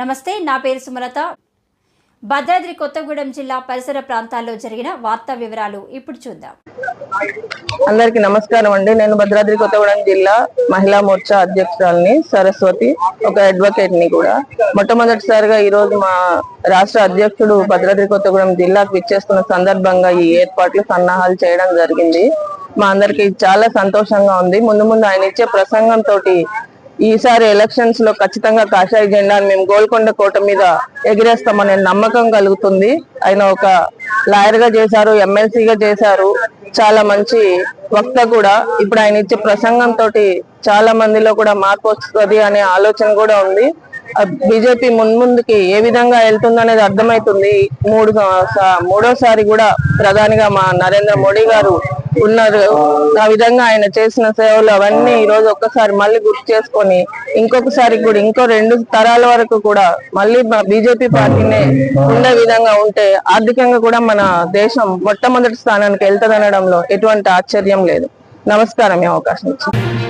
నమస్తే, నా పేరు సుమలత. భద్రాద్రి కొత్తగూడెం జిల్లా పరిసర ప్రాంతాల్లో జరిగిన వార్తా వివరాలు ఇప్పుడు చూద్దాం. అందరికీ నమస్కారం అండి. నేను భద్రాద్రి కొత్తగూడెం జిల్లా మహిళా మోర్చా అధ్యక్షురాలిని సరస్వతి, ఒక అడ్వకేట్ ని కూడా. మొట్టమొదటిసారిగా ఈ రోజు మా రాష్ట్ర అధ్యక్షుడు భద్రాద్రి కొత్తగూడెం జిల్లాకు విచ్చేస్తున్న సందర్భంగా ఈ ఏర్పాట్లు సన్నాహాలు చేయడం జరిగింది. మా అందరికి చాలా సంతోషంగా ఉంది. ముందు ముందు ఆయన ఇచ్చే ప్రసంగం తోటి ఈసారి ఎలక్షన్స్ లో ఖచ్చితంగా కాషాయ జెండాను మేము గోల్కొండ కోట మీద ఎగిరేస్తామనే నమ్మకం కలుగుతుంది. ఆయన ఒక లాయర్ గా చేశారు, ఎమ్మెల్సీగా చేశారు, చాలా మంచి వక్త కూడా. ఇప్పుడు ఆయన ఇచ్చే ప్రసంగం తోటి చాలా మందిలో కూడా మార్పు వస్తుంది అనే ఆలోచన కూడా ఉంది. బీజేపీ ముందుకి ఏ విధంగా వెళ్తుందనేది అర్థమవుతుంది. మూడోసారి కూడా ప్రధానిగా మా నరేంద్ర మోడీ గారు ఉన్నారు. ఆ విధంగా ఆయన చేసిన సేవలు అవన్నీ ఈ రోజు ఒక్కసారి మళ్ళీ గుర్తు చేసుకొని ఇంకొకసారి కూడా ఇంకో 2 తరాల వరకు కూడా మళ్ళీ బీజేపీ పార్టీనే ఉండే విధంగా ఉంటే ఆర్థికంగా కూడా మన దేశం మొట్టమొదటి స్థానానికి వెళ్తుందనడంలో ఎటువంటి ఆశ్చర్యం లేదు. నమస్కారం, ఈ అవకాశం ఇచ్చింది.